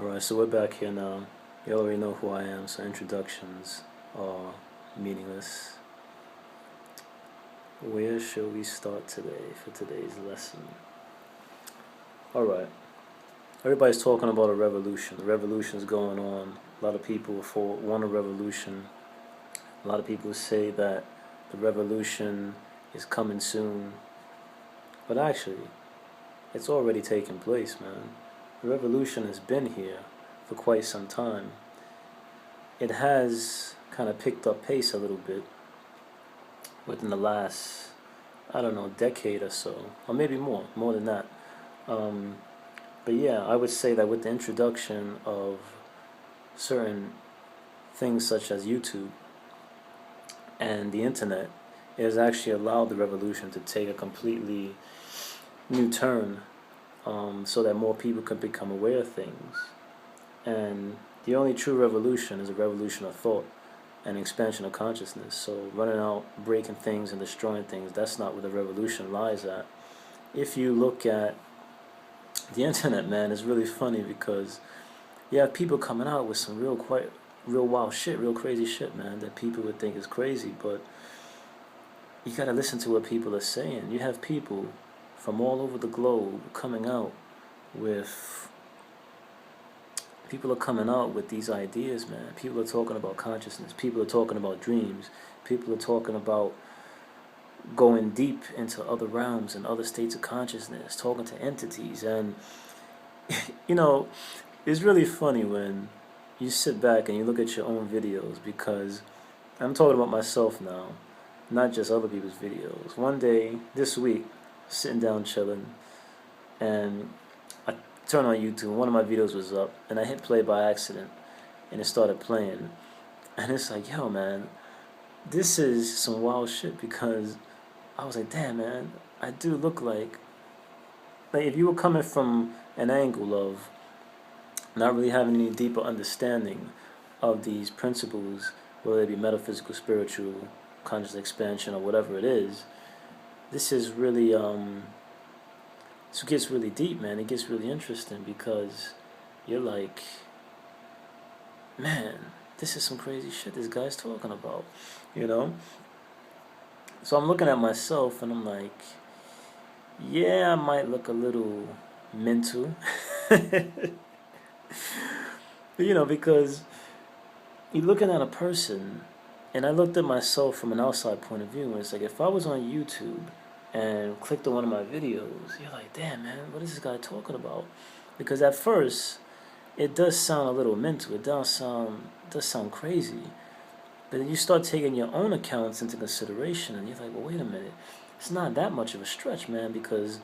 Alright, so we're back here now. You already know who I am, so introductions are meaningless. Where shall we start today for today's lesson? Alright, everybody's talking about a revolution. The revolution's going on. A lot of people want a revolution. A lot of people say that the revolution is coming soon. But actually, it's already taken place, man. The revolution has been here for quite some time. It has kind of picked up pace a little bit within the last, I don't know, decade or so, or maybe more than that. But yeah, I would say that with the introduction of certain things such as YouTube and the internet, it has actually allowed the revolution to take a completely new turn, so that more people can become aware of things. And the only true revolution is a revolution of thought and expansion of consciousness. So running out, breaking things, and destroying things, that's not where the revolution lies at. If you look at the internet, man, it's really funny because you have people coming out with some real wild shit, real crazy shit, man, that people would think is crazy, but you gotta listen to what people are saying. You have people from all over the globe coming out with these ideas, man. People are talking about consciousness. People are talking about dreams. People are talking about going deep into other realms and other states of consciousness, talking to entities. And, you know, it's really funny when you sit back and you look at your own videos, because I'm talking about myself now, not just other people's videos. One day, this week, sitting down chilling, and I turned on YouTube. One of my videos was up, and I hit play by accident, and it started playing. And it's like, yo, man, this is some wild shit, because I was like, damn, man, I do look like if you were coming from an angle of not really having any deeper understanding of these principles, whether it be metaphysical, spiritual, conscious expansion, or whatever it is, this is really, so it gets really deep, man. It gets really interesting, because you're like, man, this is some crazy shit this guy's talking about, you know? So I'm looking at myself and I'm like, yeah, I might look a little mental. Because you're looking at a person, and I looked at myself from an outside point of view, and it's like, if I was on YouTube and clicked on one of my videos, you're like, damn, man, what is this guy talking about? Because at first, it does sound a little mental. It does sound crazy. But then you start taking your own accounts into consideration, and you're like, well, wait a minute. It's not that much of a stretch, man, because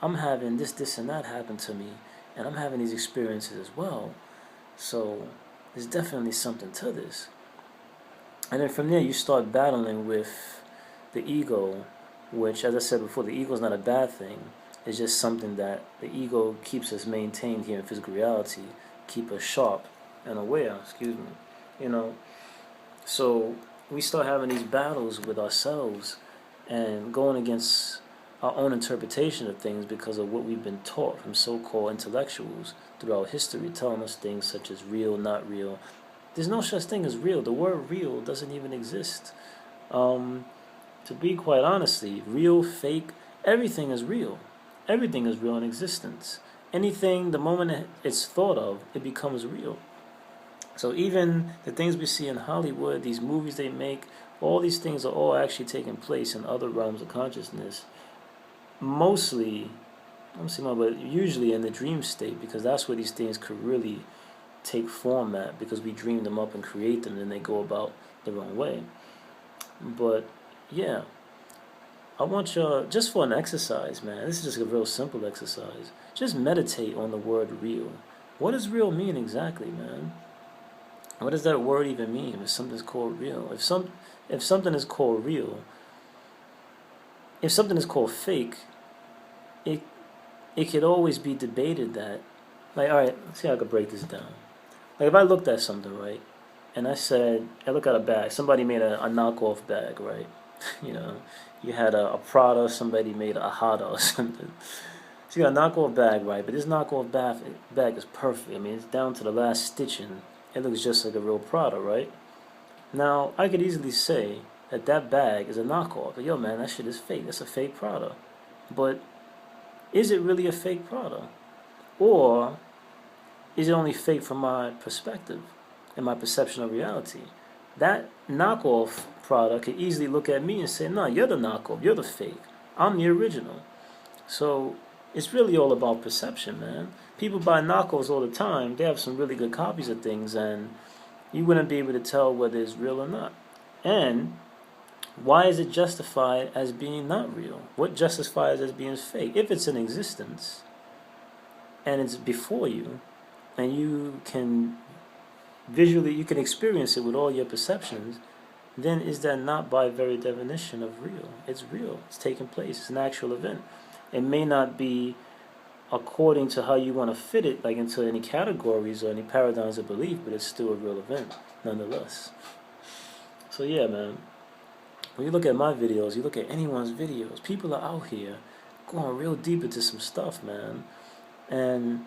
I'm having this, and that happen to me, and I'm having these experiences as well. So there's definitely something to this. And then from there, you start battling with the ego, which, as I said before, the ego is not a bad thing. It's just something that the ego keeps us maintained here in physical reality, keep us sharp and aware, So we start having these battles with ourselves and going against our own interpretation of things because of what we've been taught from so-called intellectuals throughout history, telling us things such as real, not real. There's no such thing as real. The word real doesn't even exist. To be quite honestly, real, fake, everything is real. Everything is real in existence. Anything, the moment it's thought of, it becomes real. So even the things we see in Hollywood, these movies they make, all these things are all actually taking place in other realms of consciousness. Mostly, but usually in the dream state, because that's where these things could really take form at, because we dream them up and create them, and they go about the wrong way. But yeah, I want you, just for an exercise, man, this is just a real simple exercise. Just meditate on the word real. What does real mean exactly, man? What does that word even mean if something's called real? If something is called real, if something is called fake, it could always be debated that, like, all right, let's see how I could break this down. Like, if I looked at something, right, and I look at a bag, somebody made a knockoff bag, right? You had a Prada, somebody made a Hada or something. So you got a knockoff bag, right? But this knockoff bag is perfect. I mean, it's down to the last stitching. It looks just like a real Prada, right? Now, I could easily say that that bag is a knockoff. But yo, man, that shit is fake. That's a fake Prada. But is it really a fake Prada? Or is it only fake from my perspective and my perception of reality? That knockoff Prada could easily look at me and say, no, you're the knockoff. You're the fake. I'm the original. So it's really all about perception, man. People buy knockoffs all the time. They have some really good copies of things, and you wouldn't be able to tell whether it's real or not. And why is it justified as being not real? What justifies as being fake? If it's in existence and it's before you, and you can you can experience it with all your perceptions, then is that not by very definition of real? It's real. It's taking place. It's an actual event. It may not be according to how you want to fit it, like into any categories or any paradigms of belief, but it's still a real event, nonetheless. So yeah, man. When you look at my videos, you look at anyone's videos, people are out here going real deep into some stuff, man. And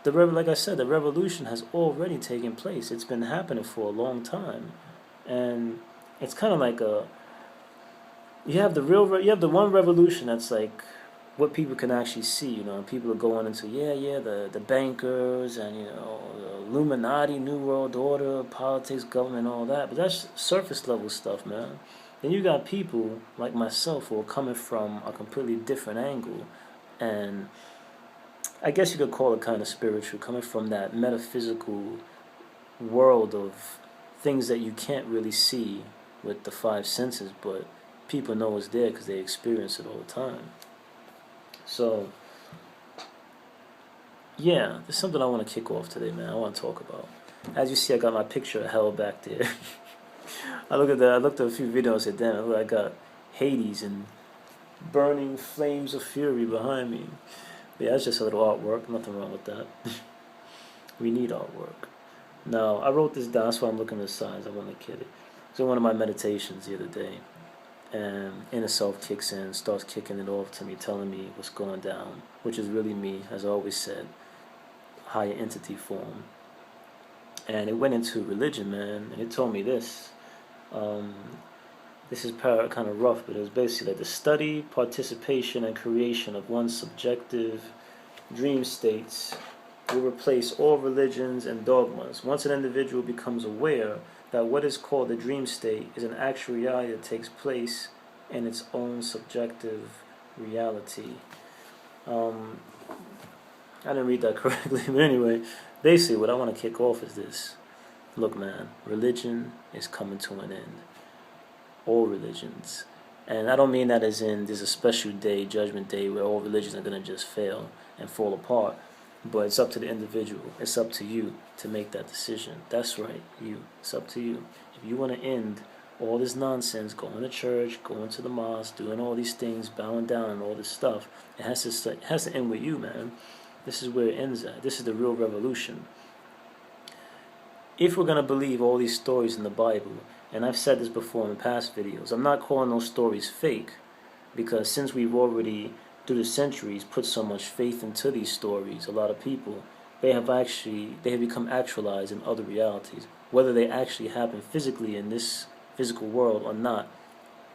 like I said, the revolution has already taken place. It's been happening for a long time, and it's kind of like you have the one revolution that's like what people can actually see. You know, people are going into the bankers and the Illuminati, New World Order, politics, government, all that. But that's surface level stuff, man. Then you got people like myself who are coming from a completely different angle, and I guess you could call it kind of spiritual, coming from that metaphysical world of things that you can't really see with the five senses, but people know it's there because they experience it all the time. So, yeah, there's something I want to kick off today, man. I want to talk about. As you see, I got my picture of hell back there. I looked at a few videos and said, damn, I got Hades and burning flames of fury behind me. Yeah, it's just a little artwork. Nothing wrong with that. We need artwork. Now, I wrote this down. That's why I'm looking at the signs. I want to kid it. It was in one of my meditations the other day. And inner self kicks in, starts kicking it off to me, telling me what's going down, which is really me, as I always said, higher entity form. And it went into religion, man, and it told me this. This is kind of rough, but it was basically like the study, participation, and creation of one's subjective dream states will replace all religions and dogmas. Once an individual becomes aware that what is called the dream state is an actual reality that takes place in its own subjective reality. I didn't read that correctly, but anyway, basically what I want to kick off is this. Look, man, religion is coming to an end. All religions. And I don't mean that as in there's a special day, judgment day, where all religions are going to just fail and fall apart. But it's up to the individual. It's up to you to make that decision. That's right, you. It's up to you. If you want to end all this nonsense, going to church, going to the mosque, doing all these things, bowing down and all this stuff, it has to end with you, man. This is where it ends at. This is the real revolution. If we're going to believe all these stories in the Bible, and I've said this before in past videos, I'm not calling those stories fake, because since we've already, through the centuries, put so much faith into these stories, a lot of people, they have become actualized in other realities. Whether they actually happen physically in this physical world or not,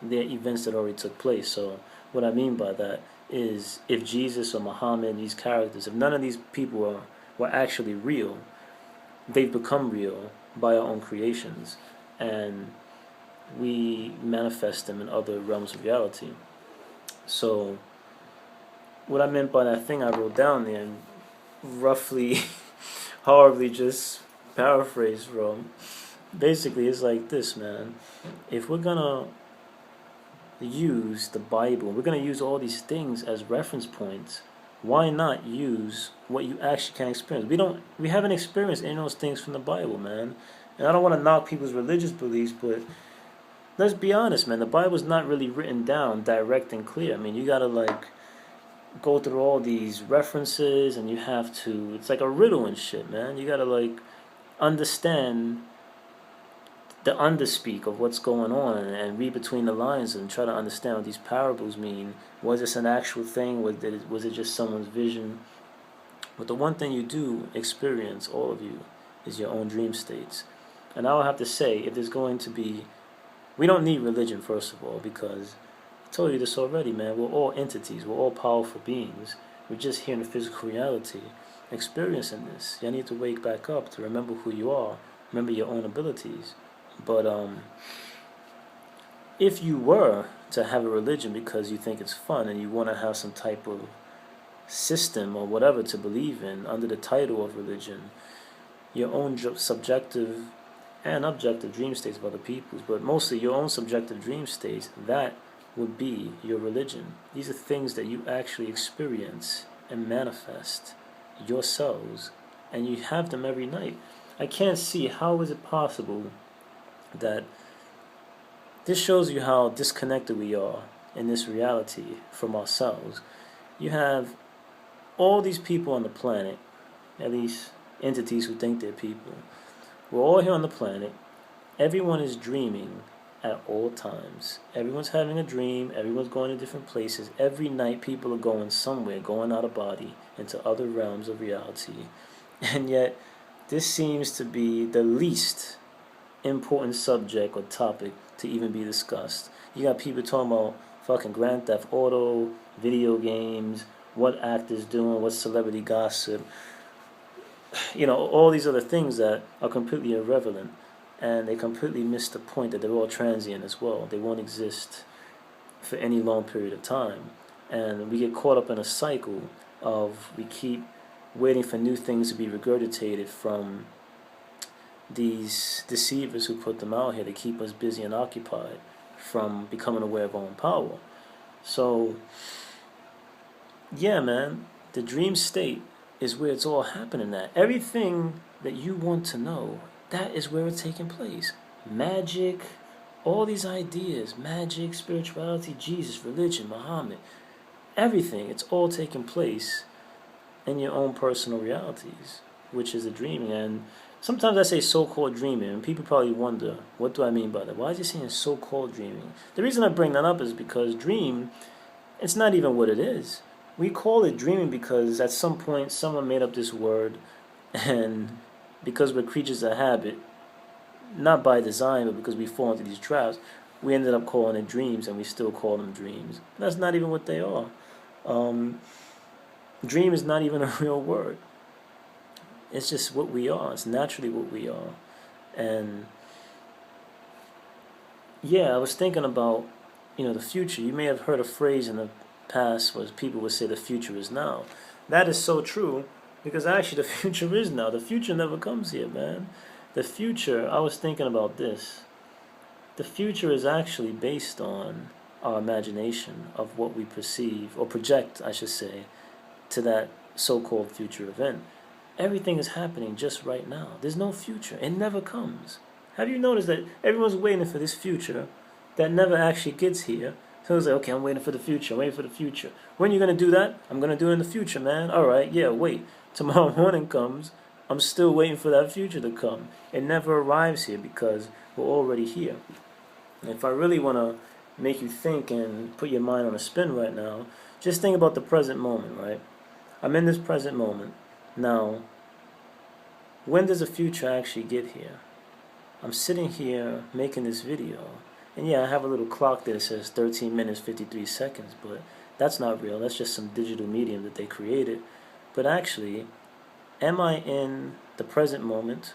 they're events that already took place. So what I mean by that is, if Jesus or Muhammad, these characters, if none of these people were actually real, they've become real by our own creations, and we manifest them in other realms of reality. So what I meant by that thing I wrote down there, and roughly, horribly just paraphrased from, basically it's like this, man. If we're gonna use the Bible, we're gonna use all these things as reference points, why not use what you actually can experience? We haven't experienced any of those things from the Bible, man. And I don't want to knock people's religious beliefs, but let's be honest, man. The Bible's not really written down direct and clear. I mean, you gotta go through all these references, and you have to. It's like a riddle and shit, man. You gotta understand the underspeak of what's going on, and read between the lines and try to understand what these parables mean. Was this an actual thing? Was it just someone's vision? But the one thing you do experience, all of you, is your own dream states. And I would have to say, if there's going to be, we don't need religion, first of all, because I told you this already, man. We're all entities. We're all powerful beings. We're just here in the physical reality, experiencing this. You need to wake back up to remember who you are, remember your own abilities. But if you were to have a religion because you think it's fun and you want to have some type of system or whatever to believe in under the title of religion, your own subjective and objective dream states of other people's, but mostly your own subjective dream states, that would be your religion. These are things that you actually experience and manifest yourselves, and you have them every night. I can't see how is it possible that this shows you how disconnected we are in this reality from ourselves. You have all these people on the planet, at least entities who think they're people. We're all here on the planet. Everyone is dreaming at all times. Everyone's having a dream. Everyone's going to different places. Every night people are going somewhere, going out of body into other realms of reality. And yet this seems to be the least important subject or topic to even be discussed. You got people talking about fucking Grand Theft Auto, video games, what actors doing, what celebrity gossip, all these other things that are completely irrelevant, and they completely miss the point that they're all transient as well. They won't exist for any long period of time, and we get caught up in a cycle of we keep waiting for new things to be regurgitated from these deceivers who put them out here to keep us busy and occupied from becoming aware of our own power. So yeah, man, the dream state is where it's all happening at. Everything that you want to know, that is where it's taking place. Magic, all these ideas, magic, spirituality, Jesus, religion, Muhammad, everything, it's all taking place in your own personal realities, which is the dreaming. And sometimes I say so-called dreaming, and people probably wonder, what do I mean by that? Why is he saying so-called dreaming? The reason I bring that up is because dream, it's not even what it is. We call it dreaming because at some point someone made up this word, and because we're creatures of habit, not by design, but because we fall into these traps, we ended up calling it dreams, and we still call them dreams. That's not even what they are. Dream is not even a real word. It's just what we are. It's naturally what we are. And yeah, I was thinking about, the future. You may have heard a phrase in the past where people would say the future is now. That is so true, because actually the future is now. The future never comes here, man. The future, I was thinking about this. The future is actually based on our imagination of what we perceive, or project, I should say, to that so-called future event. Everything is happening just right now. There's no future. It never comes. Have you noticed that everyone's waiting for this future that never actually gets here? So it's like, okay, I'm waiting for the future. I'm waiting for the future. When are you going to do that? I'm going to do it in the future, man. All right, yeah, wait. Tomorrow morning comes. I'm still waiting for that future to come. It never arrives here because we're already here. And if I really want to make you think and put your mind on a spin right now, just think about the present moment, right? I'm in this present moment. Now, when does the future actually get here? I'm sitting here making this video, and yeah, I have a little clock that says 13 minutes 53 seconds, but that's not real. That's just some digital medium that they created. But actually, am I in the present moment,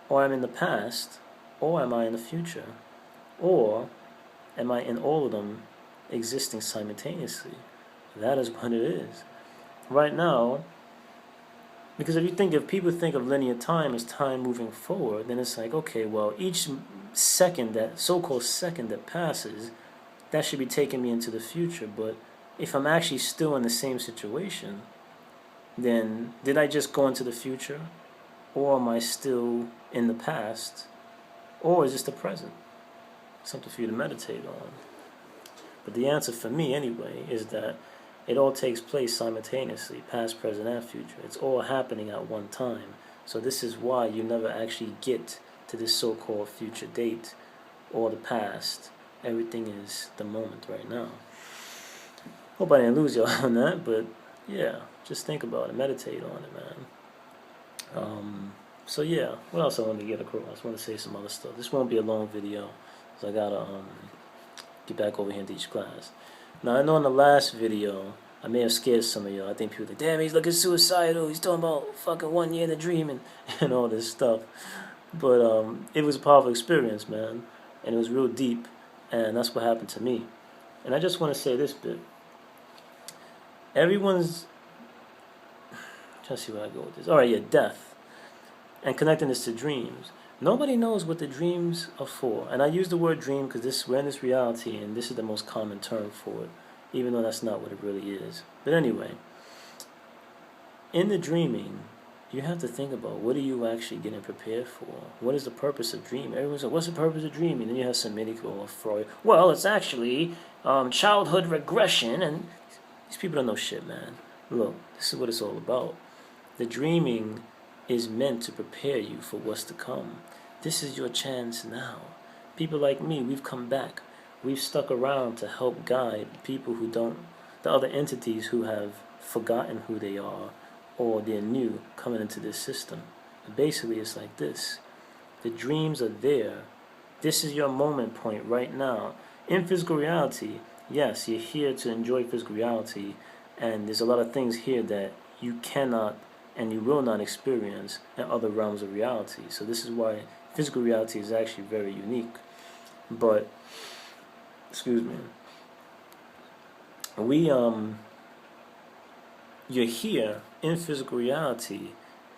or am I in the past, or am I in the future? Or am I in all of them existing simultaneously? That is what it is. Right now, because if people think of linear time as time moving forward, then it's like, okay, well, each second, that so-called second that passes, that should be taking me into the future. But if I'm actually still in the same situation, then did I just go into the future? Or am I still in the past? Or is this the present? Something for you to meditate on. But the answer for me, anyway, is that it all takes place simultaneously, past, present, and future. It's all happening at one time. So this is why you never actually get to this so-called future date or the past. Everything is the moment right now. Hope I didn't lose y'all on that, but yeah, just think about it, meditate on it, man. So yeah, what else I want to get across? I want to say some other stuff. This won't be a long video, so I gotta get back over here and teach class. Now I know in the last video I may have scared some of y'all. I think people think, damn, he's looking suicidal. He's talking about fucking 1 year in a dream and all this stuff. But it was a powerful experience, man, and it was real deep, and that's what happened to me. And I just want to say this bit. Everyone's trying to see where I go with this. All right, yeah, death. And connecting this to dreams. Nobody knows what the dreams are for. And I use the word dream because we're in this reality, and this is the most common term for it, even though that's not what it really is. But anyway, in the dreaming, you have to think about, what are you actually getting prepared for? What is the purpose of dreaming? Everyone's like, what's the purpose of dreaming? Then you have some medical or Freud. Well, it's actually childhood regression, and these people don't know shit, man. Look, this is what it's all about. The dreaming is meant to prepare you for what's to come. This is your chance now. People like me, we've come back. We've stuck around to help guide people who don't, the other entities who have forgotten who they are, or they're new coming into this system. And basically, it's like this. The dreams are there. This is your moment point right now. In physical reality, yes, you're here to enjoy physical reality, and there's a lot of things here that you cannot and you will not experience in other realms of reality. So this is why physical reality is actually very unique. But, excuse me, you're here in physical reality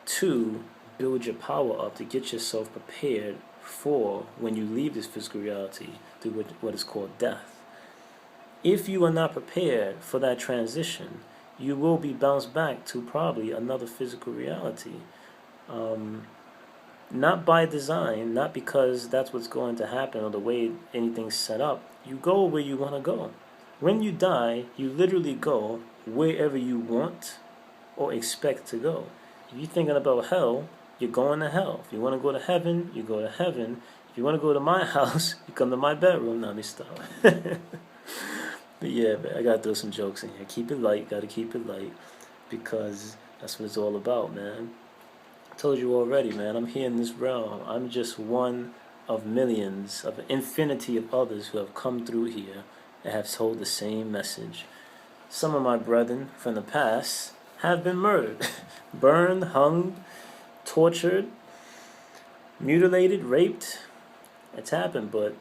to build your power up, to get yourself prepared for when you leave this physical reality through what is called death. If you are not prepared for that transition, you will be bounced back to probably another physical reality. Not by design, not because that's what's going to happen or the way anything's set up. You go where you want to go. When you die, you literally go wherever you want or expect to go. If you're thinking about hell, you're going to hell. If you want to go to heaven, you go to heaven. If you want to go to my house, you come to my bedroom. Now, let me stop. But yeah, man, I gotta throw some jokes in here. Keep it light, gotta keep it light, because that's what it's all about, man. I told you already, man, I'm here in this realm. I'm just one of millions, of an infinity of others who have come through here and have told the same message. Some of my brethren from the past have been murdered, burned, hung, tortured, mutilated, raped. It's happened, but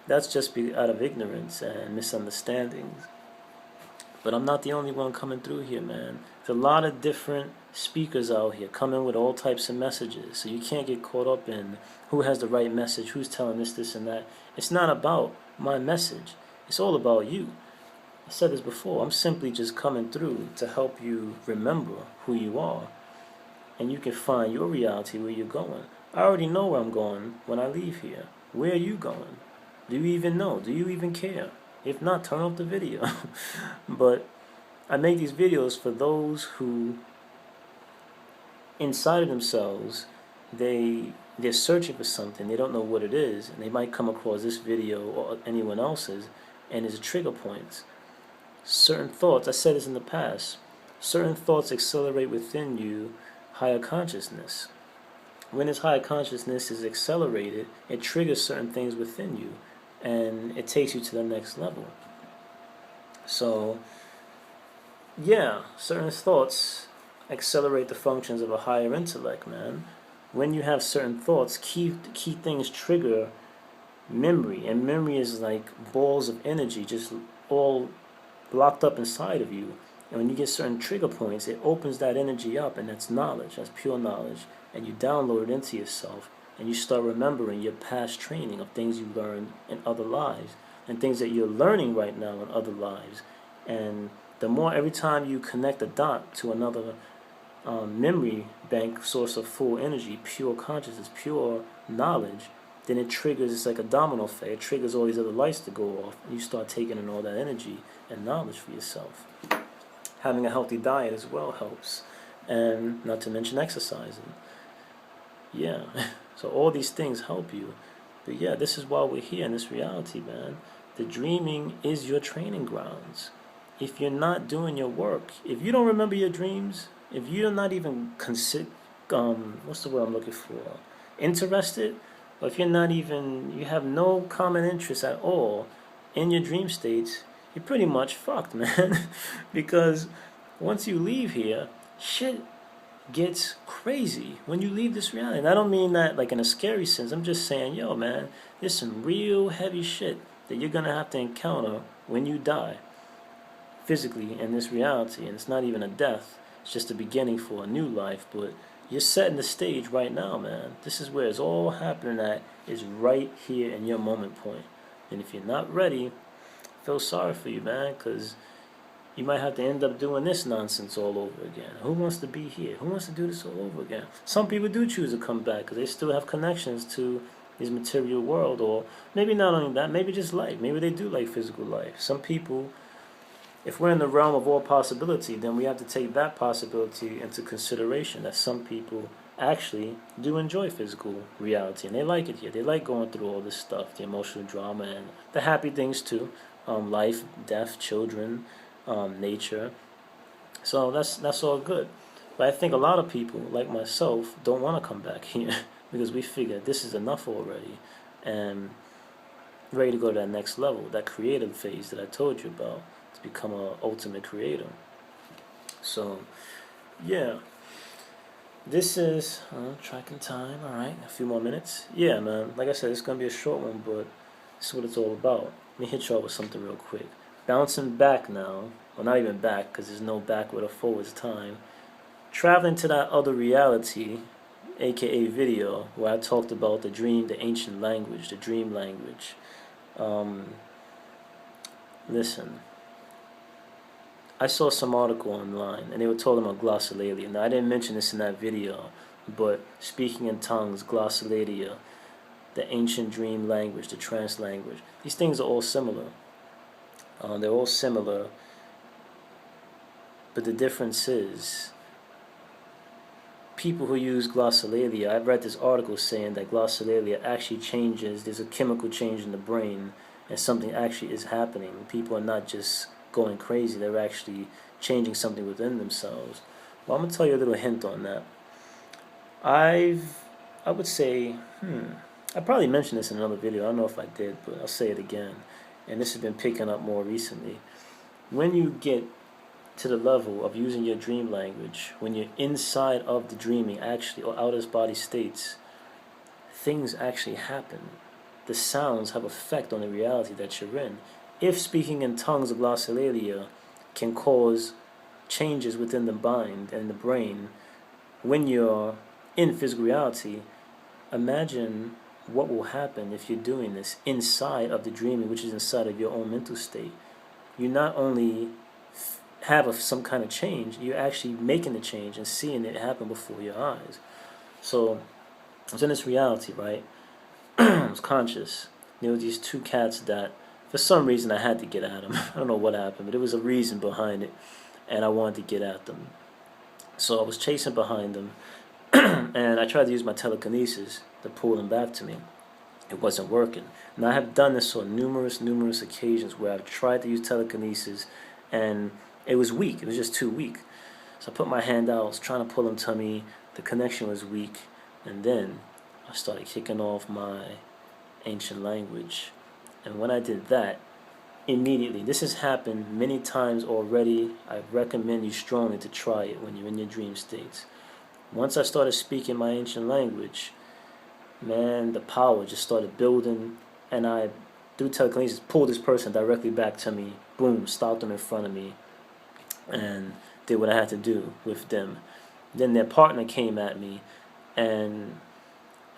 that's just out of ignorance and misunderstandings. But I'm not the only one coming through here, man. There's a lot of different speakers out here coming with all types of messages. So you can't get caught up in who has the right message, who's telling this, and that. It's not about my message. It's all about you. I said this before. I'm simply just coming through to help you remember who you are. And you can find your reality where you're going. I already know where I'm going when I leave here. Where are you going? Do you even know? Do you even care? If not, turn off the video. But I make these videos for those who, inside of themselves, they're searching for something. They don't know what it is, and they might come across this video or anyone else's, and it's a trigger points. Certain thoughts, I said this in the past, certain thoughts accelerate within you higher consciousness. When this higher consciousness is accelerated, it triggers certain things within you, and it takes you to the next level. So, yeah, certain thoughts accelerate the functions of a higher intellect, man. When you have certain thoughts, key things trigger memory, and memory is like balls of energy just all locked up inside of you. And when you get certain trigger points, it opens that energy up, and that's knowledge, that's pure knowledge, and you download it into yourself, and you start remembering your past training of things you learned in other lives, and things that you're learning right now in other lives. And the more, every time you connect a dot to another memory bank source of full energy, pure consciousness, pure knowledge, then it triggers, it's like a domino effect, it triggers all these other lights to go off, and you start taking in all that energy and knowledge for yourself. Having a healthy diet as well helps, and not to mention exercising. Yeah, So all these things help you. But yeah, this is why we're here in this reality, man. The dreaming is your training grounds. If you're not doing your work, if you don't remember your dreams, if you're not even what's the word I'm looking for? Interested, or if you're not even, you have no common interest at all in your dream states, you're pretty much fucked, man. Because once you leave here, shit gets crazy when you leave this reality. And I don't mean that like in a scary sense. I'm just saying, yo, man, there's some real heavy shit that you're gonna have to encounter when you die physically in this reality. And it's not even a death, it's just a beginning for a new life. But you're setting the stage right now, man. This is where it's all happening at, is right here in your moment point. And if you're not ready, I feel sorry for you, man, because you might have to end up doing this nonsense all over again. Who wants to be here? Who wants to do this all over again? Some people do choose to come back because they still have connections to this material world, or maybe not only that, maybe just life. Maybe they do like physical life. Some people, if we're in the realm of all possibility, then we have to take that possibility into consideration, that some people actually do enjoy physical reality, and they like it here. They like going through all this stuff, the emotional drama and the happy things too, life, death, children, nature. So that's all good. But I think a lot of people, like myself, don't want to come back here because we figure this is enough already, and ready to go to that next level, that creative phase that I told you about, to become an ultimate creator. So, yeah. This is tracking time. All right, a few more minutes. Yeah, man. Like I said, it's gonna be a short one, but this is what it's all about. Let me hit y'all with something real quick. Bouncing back now. Well, not even back, because there's no backward or forwards time. Traveling to that other reality, aka video, where I talked about the dream, the ancient language, the dream language. Listen. I saw some article online, and they were talking about glossolalia. Now, I didn't mention this in that video, but speaking in tongues, glossolalia, the ancient dream language, the trance language, these things are all similar. They're all similar, but the difference is people who use glossolalia, I've read this article saying that glossolalia actually changes, there's a chemical change in the brain, and something actually is happening. People are not just going crazy, they're actually changing something within themselves. Well, I'm going to tell you a little hint on that. I would say, I probably mentioned this in another video, I don't know if I did, but I'll say it again, and this has been picking up more recently. When you get to the level of using your dream language, when you're inside of the dreaming actually, or out of body states, things actually happen. The sounds have effect on the reality that you're in. If speaking in tongues of glossolalia can cause changes within the mind and the brain when you're in physical reality, imagine what will happen if you're doing this inside of the dreaming, which is inside of your own mental state. You not only have some kind of change, you're actually making the change and seeing it happen before your eyes. So I was in this reality, right? I was conscious. There were these two cats that, for some reason, I had to get at them. I don't know what happened, but there was a reason behind it, and I wanted to get at them. So I was chasing behind them, and I tried to use my telekinesis to pull them back to me. It wasn't working. Now, I have done this on numerous occasions where I've tried to use telekinesis, and it was weak. It was just too weak. So I put my hand out, I was trying to pull them to me. The connection was weak, and then I started kicking off my ancient language. And when I did that, immediately, this has happened many times already. I recommend you strongly to try it when you're in your dream states. Once I started speaking my ancient language, man, the power just started building, and I, through telekinesis, pulled this person directly back to me. Boom, stopped them in front of me, and did what I had to do with them. Then their partner came at me, and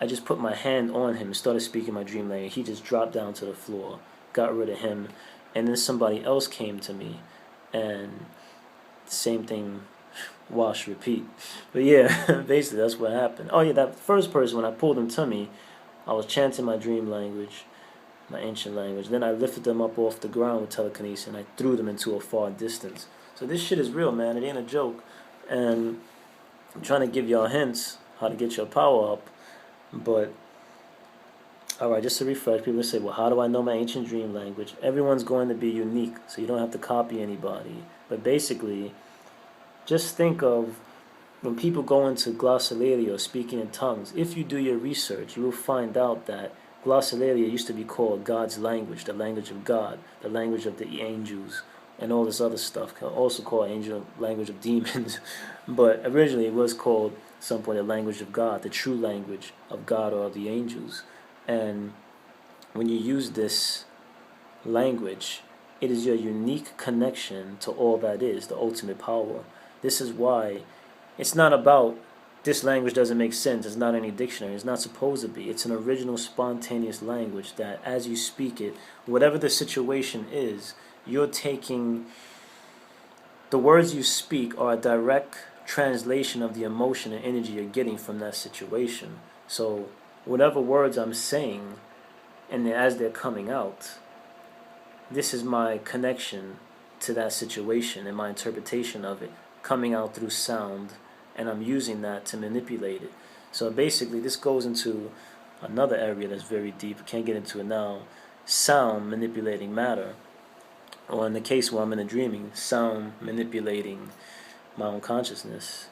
I just put my hand on him and started speaking my dream language. He just dropped down to the floor, got rid of him, and then somebody else came to me, and the same thing, wash, repeat. But yeah, basically that's what happened. Oh yeah, that first person, when I pulled him to me, I was chanting my dream language, my ancient language. Then I lifted them up off the ground with telekinesis, and I threw them into a far distance. So this shit is real, man. It ain't a joke. And I'm trying to give y'all hints how to get your power up. But all right, just to refresh, people say, well, how do I know my ancient dream language? Everyone's going to be unique, so you don't have to copy anybody. But basically, just think of when people go into glossolalia or speaking in tongues, if you do your research, you will find out that glossolalia used to be called God's language, the language of God, the language of the angels, and all this other stuff, also called angel language of demons. But originally it was called at some point the language of God, the true language of God or the angels. And when you use this language, it is your unique connection to all that is, the ultimate power. This is why it's not about this language doesn't make sense, it's not any dictionary, it's not supposed to be. It's an original spontaneous language that as you speak it, whatever the situation is, you're taking the words you speak are a direct translation of the emotion and energy you're getting from that situation. So whatever words I'm saying, and as they're coming out, this is my connection to that situation and my interpretation of it coming out through sound, and I'm using that to manipulate it. So basically this goes into another area that's very deep. I can't get into it now. Sound manipulating matter, or in the case where I'm in a dreaming, sound manipulating my own consciousness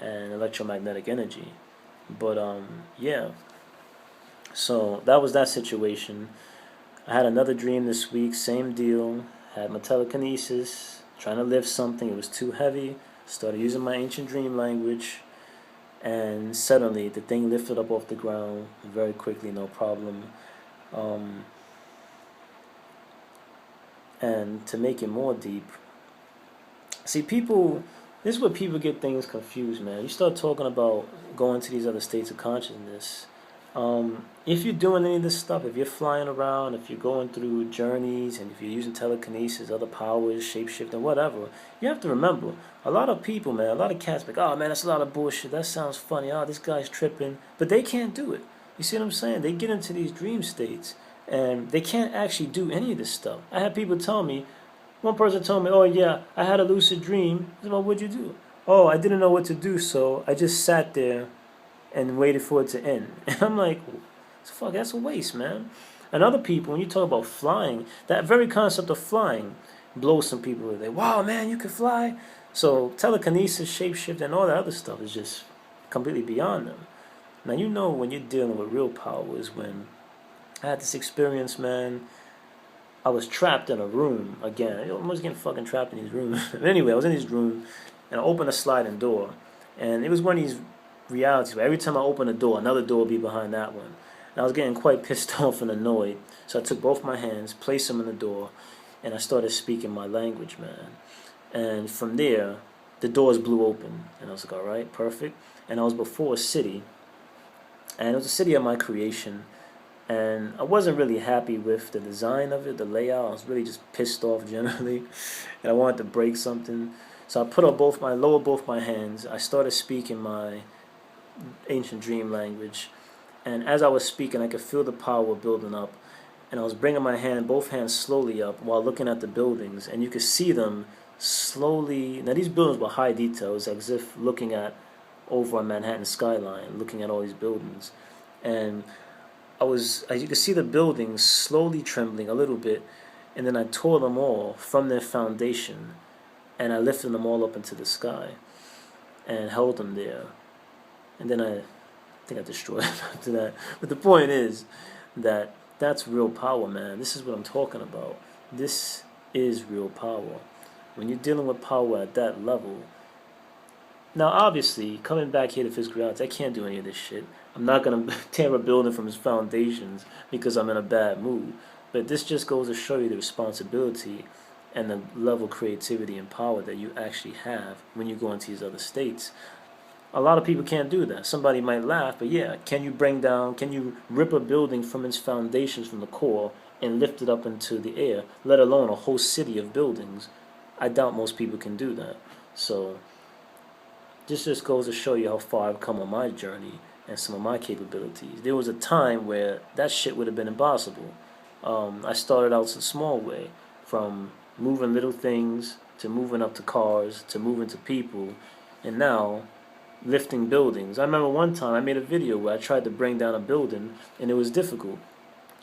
and electromagnetic energy. But yeah, so that was that situation. I had another dream this week, same deal. Had my telekinesis, trying to lift something. It was too heavy. Started using my ancient dream language, and suddenly the thing lifted up off the ground very quickly, no problem. And to make it more deep, see, people, this is where people get things confused, man. You start talking about going to these other states of consciousness. If you're doing any of this stuff, if you're flying around, if you're going through journeys, and if you're using telekinesis, other powers, shapeshifting, whatever, you have to remember, a lot of people, man, a lot of cats like, oh man, that's a lot of bullshit, that sounds funny, oh, this guy's tripping, but they can't do it. You see what I'm saying? They get into these dream states, and they can't actually do any of this stuff. I had people tell me, one person told me, oh yeah, I had a lucid dream. I said, well, what'd you do? Oh, I didn't know what to do, so I just sat there and waited for it to end. And I'm like, fuck, that's a waste, man. And other people, when you talk about flying, that very concept of flying blows some people away. Wow, man, you can fly. So telekinesis, shapeshift, and all that other stuff is just completely beyond them. Now, you know when you're dealing with real power is when I had this experience, man. I was trapped in a room again. I was getting fucking trapped in these rooms. But anyway, I was in this room, and I opened a sliding door. And it was one of these realities where every time I opened a door, another door would be behind that one. And I was getting quite pissed off and annoyed. So I took both my hands, placed them in the door, and I started speaking my language, man. And from there, the doors blew open. And I was like, all right, perfect. And I was before a city. And it was a city of my creation. And I wasn't really happy with the design of it, the layout. I was really just pissed off generally. And I wanted to break something. So I put up lowered both my hands. I started speaking my ancient dream language. And as I was speaking, I could feel the power building up. And I was bringing both hands slowly up while looking at the buildings. And you could see them slowly. Now these buildings were high details, as if looking at over a Manhattan skyline, looking at all these buildings. And you could see the buildings slowly trembling a little bit. And then I tore them all from their foundation. And I lifted them all up into the sky and held them there. And then I think I destroyed them after that. But the point is that that's real power, man. This is what I'm talking about. This is real power. When you're dealing with power at that level. Now, obviously, coming back here to physical reality, I can't do any of this shit. I'm not going to tear a building from its foundations because I'm in a bad mood. But this just goes to show you the responsibility and the level of creativity and power that you actually have when you go into these other states. A lot of people can't do that. Somebody might laugh, but yeah, can you rip a building from its foundations from the core and lift it up into the air, let alone a whole city of buildings? I doubt most people can do that. So this just goes to show you how far I've come on my journey and some of my capabilities. There was a time where that shit would have been impossible. I started out in a small way, from moving little things to moving up to cars to moving to people, and now lifting buildings. I remember one time I made a video where I tried to bring down a building, and it was difficult.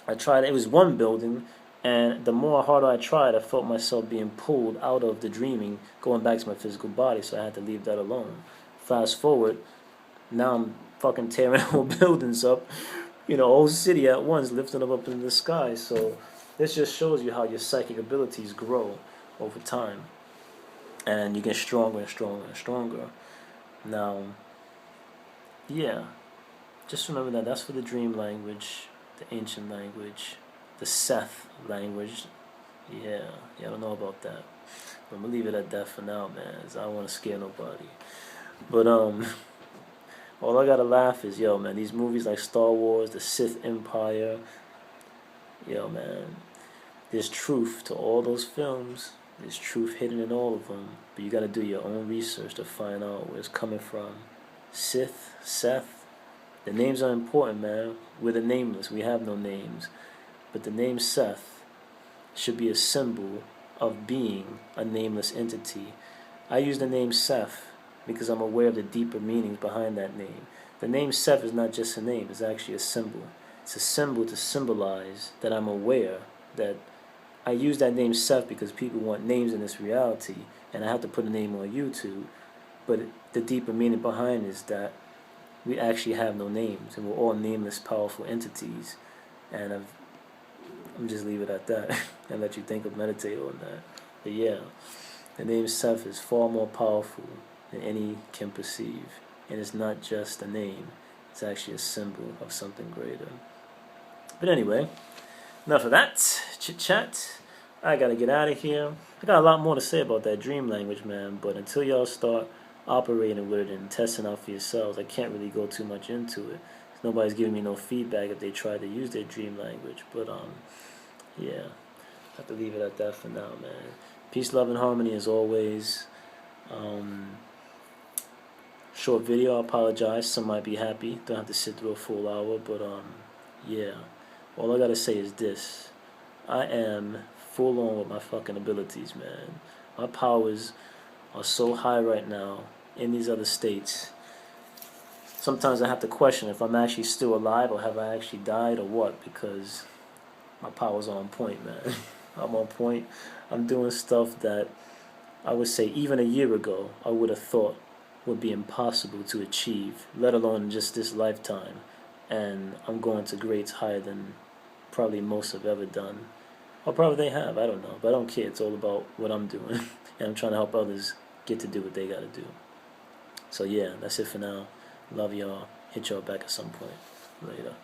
It was one building, and the more harder I tried, I felt myself being pulled out of the dreaming, going back to my physical body, so I had to leave that alone. Fast forward, now I'm fucking tearing whole buildings up, whole city at once, lifting them up into the sky. So this just shows you how your psychic abilities grow over time, and you get stronger and stronger and stronger. Now, yeah, just remember that that's for the dream language, the ancient language, the Seth language. Yeah, I don't know about that. But I'm gonna leave it at that for now, man, as I don't want to scare nobody. But all I gotta laugh is, yo, man, these movies like Star Wars, the Sith Empire, yo, man, there's truth to all those films. There's truth hidden in all of them, but you gotta do your own research to find out where it's coming from. Seth, the names are important, man. We're the nameless, we have no names. But the name Seth should be a symbol of being a nameless entity. I use the name Seth because I'm aware of the deeper meanings behind that name. The name Seth is not just a name, it's actually a symbol. It's a symbol to symbolize that I'm aware that I use that name Seth because people want names in this reality, and I have to put a name on YouTube. But the deeper meaning behind is that we actually have no names, and we're all nameless, powerful entities. And I'm just leave it at that and let you think or meditate on that. But yeah, the name Seth is far more powerful than any can perceive, and it's not just a name; it's actually a symbol of something greater. But anyway, enough of that chit chat. I gotta get out of here. I got a lot more to say about that dream language, man, but until y'all start operating with it and testing out for yourselves, I can't really go too much into it. Nobody's giving me no feedback if they try to use their dream language, but yeah, I have to leave it at that for now, man. Peace, love, and harmony as always. Short video, I apologize. Some might be happy. Don't have to sit through a full hour, but yeah. All I gotta say is this: I am full on with my fucking abilities, man. My powers are so high right now in these other states. Sometimes I have to question if I'm actually still alive or have I actually died or what, because my powers are on point, man. I'm on point. I'm doing stuff that I would say even a year ago I would have thought would be impossible to achieve, let alone in just this lifetime. And I'm going to grades higher than probably most have ever done. Or probably they have, I don't know. But I don't care. It's all about what I'm doing. And I'm trying to help others get to do what they gotta do. So yeah, that's it for now. Love y'all. Hit y'all back at some point. Later.